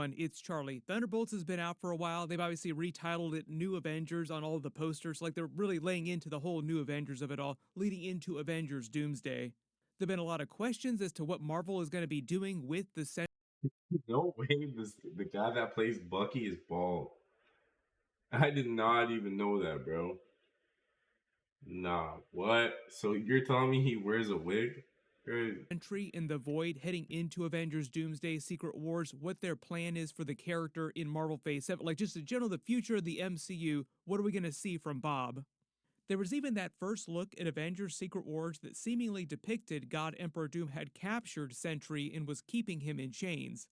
everyone, it's Charlie. Thunderbolts has been out for a while. They've obviously retitled it New Avengers on all of the posters. Like they're really laying into the whole New Avengers of it all, leading into Avengers Doomsday. There have been a lot of questions as to what Marvel is going to be doing with the No way, the guy that plays Bucky is bald. I did not even know that, bro. Nah, what? So you're telling me he wears a wig? Crazy. Sentry in the Void heading into Avengers Doomsday Secret Wars, what their plan is for the character in Marvel Phase 7, like just in general, the future of the MCU, what are we going to see from Bob? There was even that first look at Avengers Secret Wars that seemingly depicted God Emperor Doom had captured Sentry and was keeping him in chains.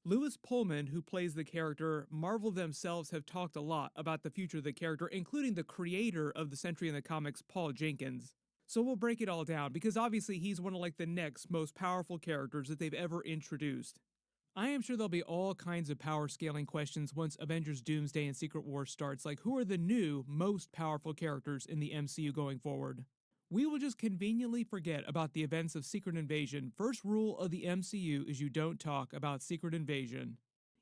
Lewis Pullman, who plays the character, Marvel themselves have talked a lot about the future of the character, including the creator of the Sentry in the comics, Paul Jenkins. So we'll break it all down because obviously he's one of like the next most powerful characters that they've ever introduced. I am sure there'll be all kinds of power scaling questions once Avengers Doomsday and Secret Wars starts, like who are the new, most powerful characters in the MCU going forward? We will just conveniently forget about the events of Secret Invasion. First rule of the MCU is you don't talk about Secret Invasion.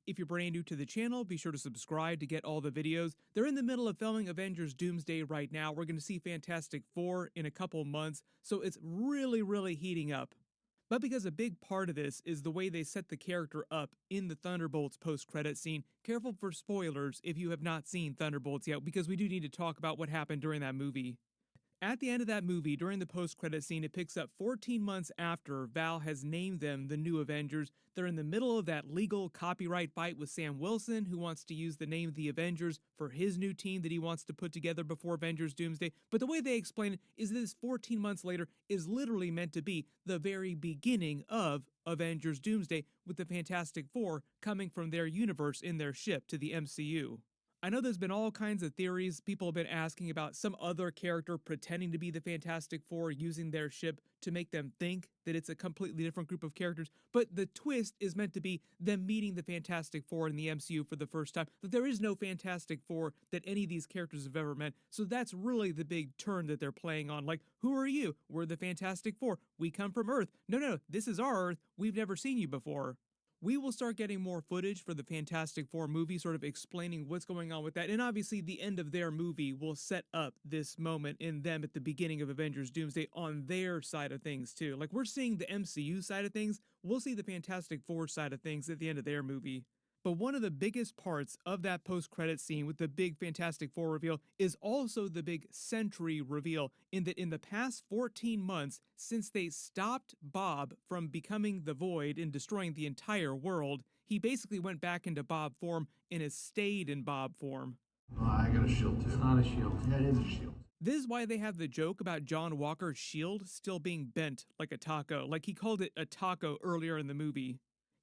If you're brand new to the channel, be sure to subscribe to get all the videos. They're in the middle of filming Avengers Doomsday right now. We're going to see Fantastic Four in a couple months, so it's really heating up. But because a big part of this is the way they set the character up in the Thunderbolts post-credit scene, careful for spoilers if you have not seen Thunderbolts yet, because we do need to talk about what happened during that movie. At the end of that movie, during the post-credit scene, it picks up 14 months after Val has named them the New Avengers. They're in the middle of that legal copyright fight with Sam Wilson, who wants to use the name of the Avengers for his new team that he wants to put together before Avengers Doomsday. But the way they explain it is that this 14 months later is literally meant to be the very beginning of Avengers Doomsday, with the Fantastic Four coming from their universe in their ship to the MCU. I know there's been all kinds of theories. People have been asking about some other character pretending to be the Fantastic Four, using their ship to make them think that it's a completely different group of characters. But the twist is meant to be them meeting the Fantastic Four in the MCU for the first time. That there is no Fantastic Four that any of these characters have ever met. So that's really the big turn that they're playing on. Like, who are you? We're the Fantastic Four. We come from Earth. No, this is our Earth. We've never seen you before. We will start getting more footage for the Fantastic Four movie, sort of explaining what's going on with that. And obviously, the end of their movie will set up this moment in them at the beginning of Avengers Doomsday on their side of things, too. Like, we're seeing the MCU side of things, we'll see the Fantastic Four side of things at the end of their movie. But one of the biggest parts of that post-credit scene with the big Fantastic Four reveal is also the big Sentry reveal, in that in the past 14 months, since they stopped Bob from becoming the Void and destroying the entire world, he basically went back into Bob form and has stayed in Bob form. Oh, I got a shield too. It's not a shield. Yeah, it is a shield. This is why they have the joke about John Walker's shield still being bent like a taco, like he called it a taco earlier in the movie.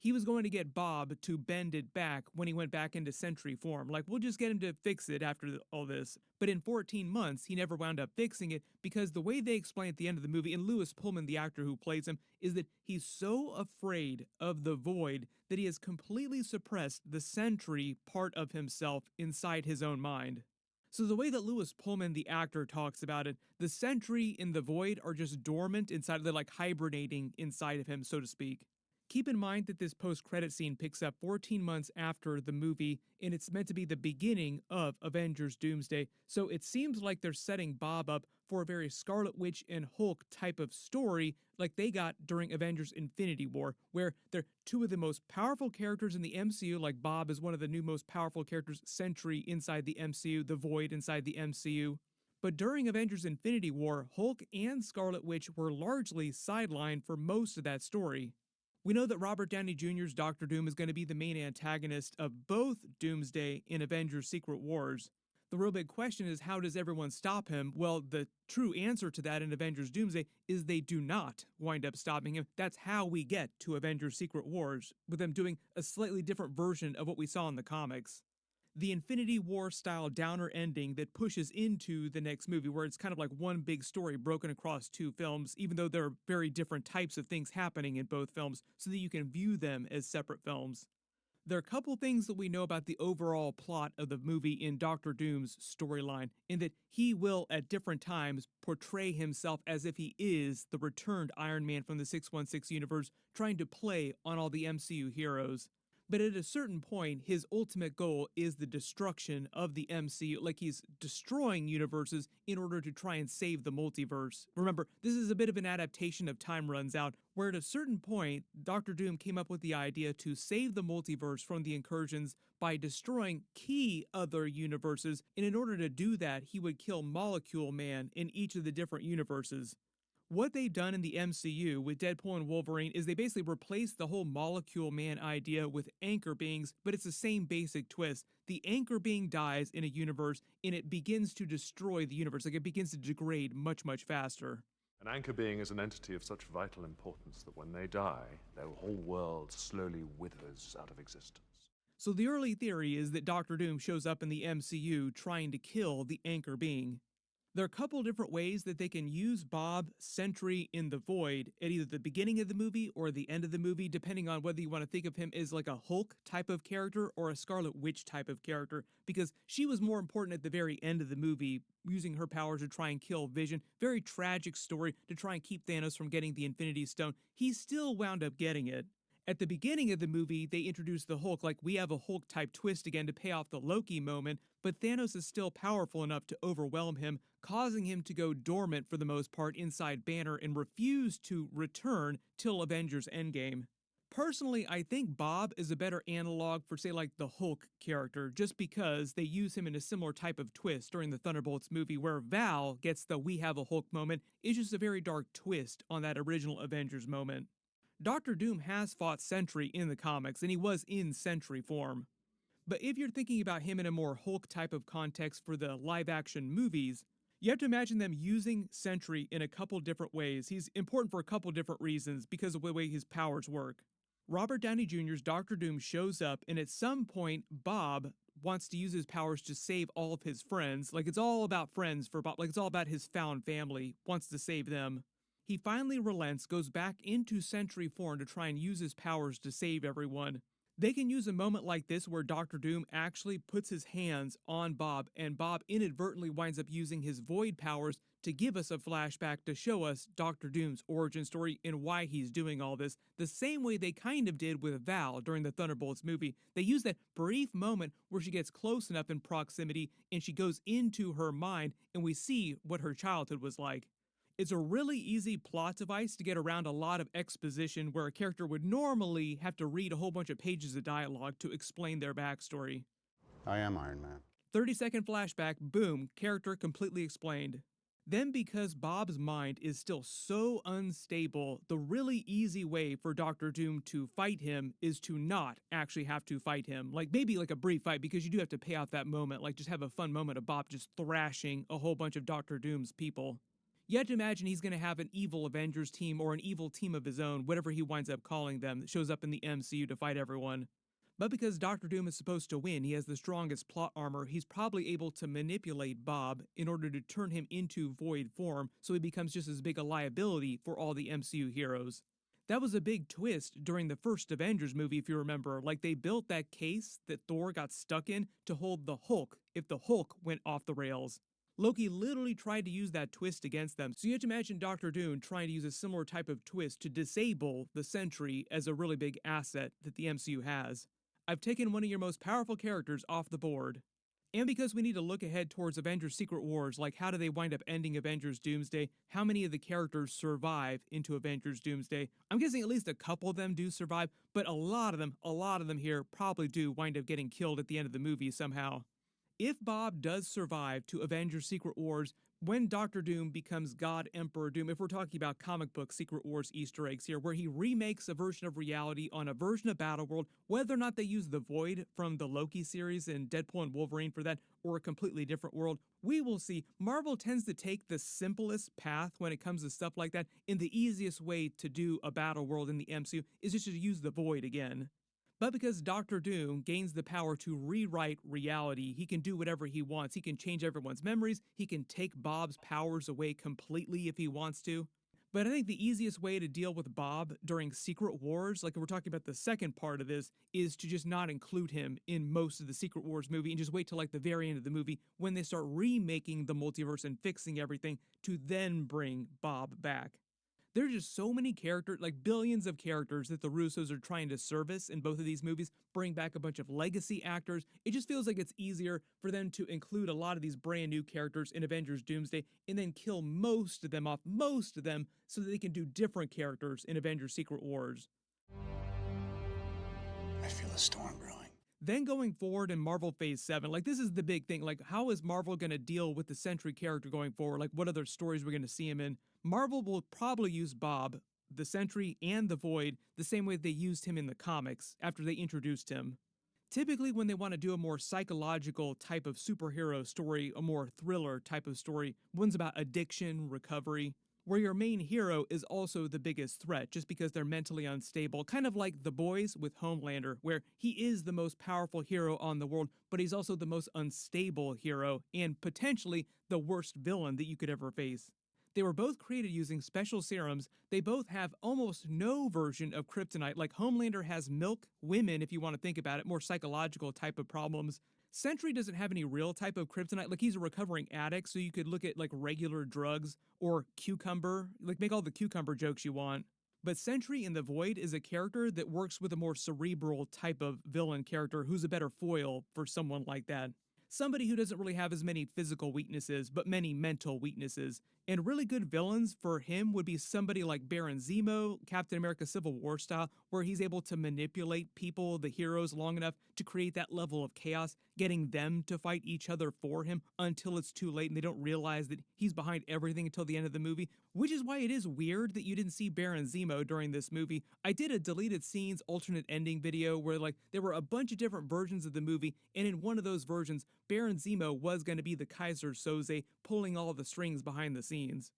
He was going to get Bob to bend it back when he went back into Sentry form. Like, we'll just get him to fix it after all this. But in 14 months, he never wound up fixing it because the way they explain at the end of the movie, and Lewis Pullman, the actor who plays him, is that he's so afraid of the Void that he has completely suppressed the Sentry part of himself inside his own mind. So the way that Lewis Pullman, the actor, talks about it, the Sentry and the Void are just dormant inside, they're like hibernating inside of him, so to speak. Keep in mind that this post-credit scene picks up 14 months after the movie, and it's meant to be the beginning of Avengers Doomsday, so it seems like they're setting Bob up for a very Scarlet Witch and Hulk type of story like they got during Avengers Infinity War, where they're two of the most powerful characters in the MCU, like Bob is one of the new most powerful characters, Sentry inside the MCU, the Void inside the MCU. But during Avengers Infinity War, Hulk and Scarlet Witch were largely sidelined for most of that story. We know that Robert Downey Jr.'s Doctor Doom is going to be the main antagonist of both Doomsday and Avengers Secret Wars. The real big question is, how does everyone stop him? Well, the true answer to that in Avengers Doomsday is they do not wind up stopping him. That's how we get to Avengers Secret Wars, with them doing a slightly different version of what we saw in the comics. The Infinity War style downer ending that pushes into the next movie, where it's kind of like one big story broken across two films, even though there are very different types of things happening in both films, so that you can view them as separate films. There are a couple things that we know about the overall plot of the movie in Doctor Doom's storyline, in that he will at different times portray himself as if he is the returned Iron Man from the 616 universe, trying to play on all the MCU heroes. But at a certain point, his ultimate goal is the destruction of the MCU. Like he's destroying universes in order to try and save the multiverse. Remember, this is a bit of an adaptation of Time Runs Out, where at a certain point, Doctor Doom came up with the idea to save the multiverse from the incursions by destroying key other universes. And in order to do that, he would kill Molecule Man in each of the different universes. What they've done in the MCU with Deadpool and Wolverine is they basically replaced the whole Molecule Man idea with anchor beings, but it's the same basic twist. The anchor being dies in a universe and it begins to destroy the universe. Like it begins to degrade much, much faster. An anchor being is an entity of such vital importance that when they die, their whole world slowly withers out of existence. So the early theory is that Doctor Doom shows up in the MCU trying to kill the anchor being. There are a couple different ways that they can use Bob Sentry in the Void at either the beginning of the movie or the end of the movie, depending on whether you want to think of him as like a Hulk type of character or a Scarlet Witch type of character, because she was more important at the very end of the movie, using her powers to try and kill Vision. Very tragic story to try and keep Thanos from getting the Infinity Stone. He still wound up getting it. At the beginning of the movie, they introduced the Hulk like we have a Hulk-type twist again to pay off the Loki moment, but Thanos is still powerful enough to overwhelm him, causing him to go dormant for the most part inside Banner and refuse to return till Avengers Endgame. Personally, I think Bob is a better analog for, say, like the Hulk character, just because they use him in a similar type of twist during the Thunderbolts movie, where Val gets the we have a Hulk moment. It's just a very dark twist on that original Avengers moment. Doctor Doom has fought Sentry in the comics, and he was in Sentry form. But if you're thinking about him in a more Hulk type of context for the live-action movies, you have to imagine them using Sentry in a couple different ways. He's important for a couple different reasons because of the way his powers work. Robert Downey Jr.'s Doctor Doom shows up, and at some point, Bob wants to use his powers to save all of his friends. Like, it's all about friends for Bob. Like, it's all about his found family, wants to save them. He finally relents, goes back into Sentry form to try and use his powers to save everyone. They can use a moment like this where Doctor Doom actually puts his hands on Bob, and Bob inadvertently winds up using his Void powers to give us a flashback to show us Doctor Doom's origin story and why he's doing all this, the same way they kind of did with Val during the Thunderbolts movie. They use that brief moment where she gets close enough in proximity and she goes into her mind and we see what her childhood was like. It's a really easy plot device to get around a lot of exposition where a character would normally have to read a whole bunch of pages of dialogue to explain their backstory. I am Iron Man. 30-second flashback, boom, character completely explained. Then because Bob's mind is still so unstable, the really easy way for Doctor Doom to fight him is to not actually have to fight him. Like maybe like a brief fight, because you do have to pay off that moment, like just have a fun moment of Bob just thrashing a whole bunch of Doctor Doom's people. You have to imagine he's going to have an evil Avengers team or an evil team of his own, whatever he winds up calling them, that shows up in the MCU to fight everyone. But because Doctor Doom is supposed to win, he has the strongest plot armor, he's probably able to manipulate Bob in order to turn him into Void form, so he becomes just as big a liability for all the MCU heroes. That was a big twist during the first Avengers movie, if you remember. Like, they built that case that Thor got stuck in to hold the Hulk if the Hulk went off the rails. Loki literally tried to use that twist against them, so you have to imagine Doctor Doom trying to use a similar type of twist to disable the Sentry as a really big asset that the MCU has. I've taken one of your most powerful characters off the board. And because we need to look ahead towards Avengers Secret Wars, like how do they wind up ending Avengers Doomsday, how many of the characters survive into Avengers Doomsday, I'm guessing at least a couple of them do survive, but a lot of them here probably do wind up getting killed at the end of the movie somehow. If Bob does survive to Avengers Secret Wars, when Doctor Doom becomes God Emperor Doom, if we're talking about comic book Secret Wars Easter eggs here, where he remakes a version of reality on a version of Battleworld, whether or not they use the Void from the Loki series and Deadpool and Wolverine for that, or a completely different world, we will see. Marvel tends to take the simplest path when it comes to stuff like that, and the easiest way to do a Battleworld in the MCU is just to use the Void again. But because Doctor Doom gains the power to rewrite reality, he can do whatever he wants. He can change everyone's memories. He can take Bob's powers away completely if he wants to. But I think the easiest way to deal with Bob during Secret Wars, like we're talking about the second part of this, is to just not include him in most of the Secret Wars movie and just wait till like the very end of the movie when they start remaking the multiverse and fixing everything to then bring Bob back. There are just so many characters, like billions of characters that the Russos are trying to service in both of these movies, bring back a bunch of legacy actors. It just feels like it's easier for them to include a lot of these brand new characters in Avengers Doomsday and then kill most of them off, most of them, so that they can do different characters in Avengers Secret Wars. I feel a storm brewing. Then going forward in Marvel Phase 7, like this is the big thing. Like, how is Marvel going to deal with the Sentry character going forward? Like, what other stories we're going to see him in? Marvel will probably use Bob, the Sentry, and the Void the same way they used him in the comics after they introduced him. Typically, when they want to do a more psychological type of superhero story, a more thriller type of story, one's about addiction, recovery, where your main hero is also the biggest threat just because they're mentally unstable, kind of like The Boys with Homelander, where he is the most powerful hero on the world, but he's also the most unstable hero and potentially the worst villain that you could ever face. They were both created using special serums. They both have almost no version of kryptonite. Like Homelander has milk, women, if you want to think about it, more psychological type of problems. Sentry doesn't have any real type of kryptonite. Like he's a recovering addict, so you could look at like regular drugs or cucumber, like make all the cucumber jokes you want. But Sentry in the Void is a character that works with a more cerebral type of villain character who's a better foil for someone like that. Somebody who doesn't really have as many physical weaknesses, but many mental weaknesses. And really good villains for him would be somebody like Baron Zemo, Captain America Civil War style, where he's able to manipulate people, the heroes, long enough to create that level of chaos, getting them to fight each other for him until it's too late and they don't realize that he's behind everything until the end of the movie, which is why it is weird that you didn't see Baron Zemo during this movie. I did a deleted scenes alternate ending video where like there were a bunch of different versions of the movie, and in one of those versions, Baron Zemo was going to be the Kaiser Soze pulling all the strings behind the scenes.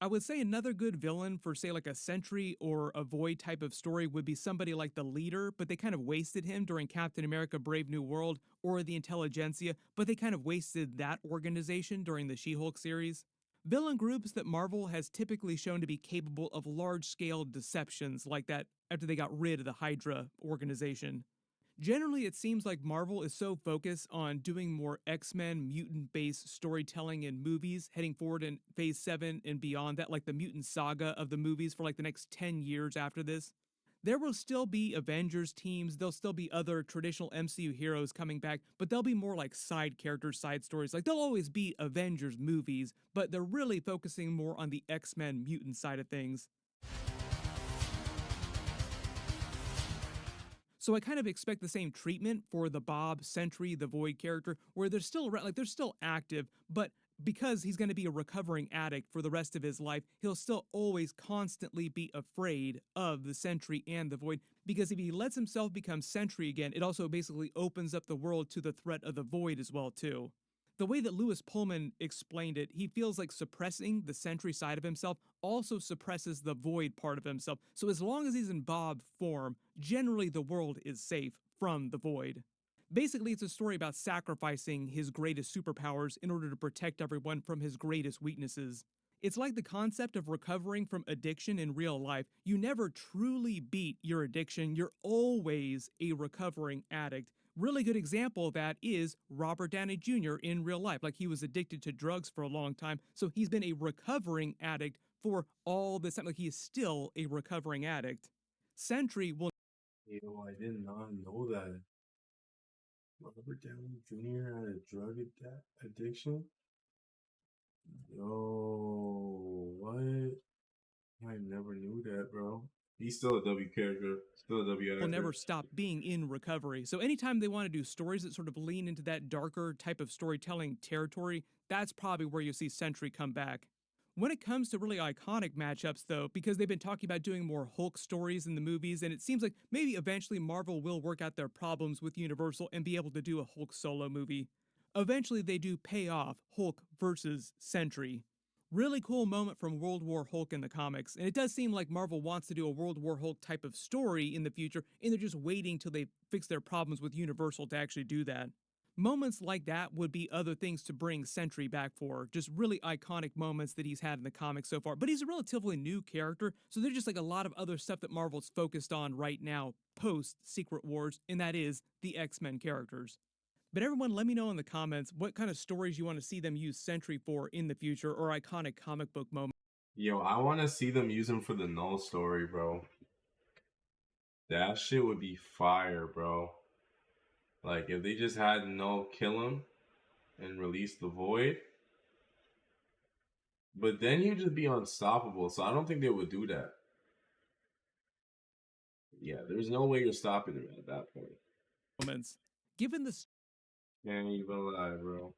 I would say another good villain for, say, like a Sentry or a Void type of story would be somebody like the Leader, but they kind of wasted him during Captain America Brave New World, or the Intelligentsia, but they kind of wasted that organization during the She-Hulk series. Villain groups that Marvel has typically shown to be capable of large-scale deceptions like that after they got rid of the Hydra organization. Generally, it seems like Marvel is so focused on doing more X-Men mutant-based storytelling in movies heading forward in Phase 7 and beyond that, like the mutant saga of the movies for like the next 10 years after this. There will still be Avengers teams, there'll still be other traditional MCU heroes coming back, but they'll be more like side characters, side stories. Like there'll always be Avengers movies, but they're really focusing more on the X-Men mutant side of things. So I kind of expect the same treatment for the Bob, Sentry, the Void character, where they're still around, like they're still active, but because he's going to be a recovering addict for the rest of his life, he'll still always constantly be afraid of the Sentry and the Void, because if he lets himself become Sentry again, it also basically opens up the world to the threat of the Void as well too. The way that Lewis Pullman explained it, he feels like suppressing the Sentry side of himself also suppresses the Void part of himself. So as long as he's in Bob form, generally the world is safe from the Void. Basically, it's a story about sacrificing his greatest superpowers in order to protect everyone from his greatest weaknesses. It's like the concept of recovering from addiction in real life. You never truly beat your addiction, you're always a recovering addict. Really good example of that is Robert Downey Jr. in real life. Like he was addicted to drugs for a long time, so he's been a recovering addict for all this time. Like he is still a recovering addict. Sentry will Yo, I did not know that. Robert Downey Jr. had a drug addiction? Yo, what? I never knew that, bro. He's still a W character, still a W actor. never stop being in recovery. So anytime they want to do stories that sort of lean into that darker type of storytelling territory, that's probably where you see Sentry come back. When it comes to really iconic matchups, though, because they've been talking about doing more Hulk stories in the movies, and it seems like maybe eventually Marvel will work out their problems with Universal and be able to do a Hulk solo movie. Eventually, they do pay off Hulk versus Sentry. Really cool moment from World War Hulk in the comics, and it does seem like Marvel wants to do a World War Hulk type of story in the future, and they're just waiting till they fix their problems with Universal to actually do that. Moments like that would be other things to bring Sentry back for, just really iconic moments that he's had in the comics so far. But he's a relatively new character, so there's just like a lot of other stuff that Marvel's focused on right now, post Secret Wars, and that is the X-Men characters. But everyone, let me know in the comments what kind of stories you want to see them use Sentry for in the future, or iconic comic book moments. Yo, I want to see them use him for the Null story, bro. That shit would be fire, bro. Like, if they just had Null kill him and release the Void. But then he'd just be unstoppable, so I don't think they would do that. Yeah, there's no way you're stopping him at that point. moments. Given the Can't even lie, bro.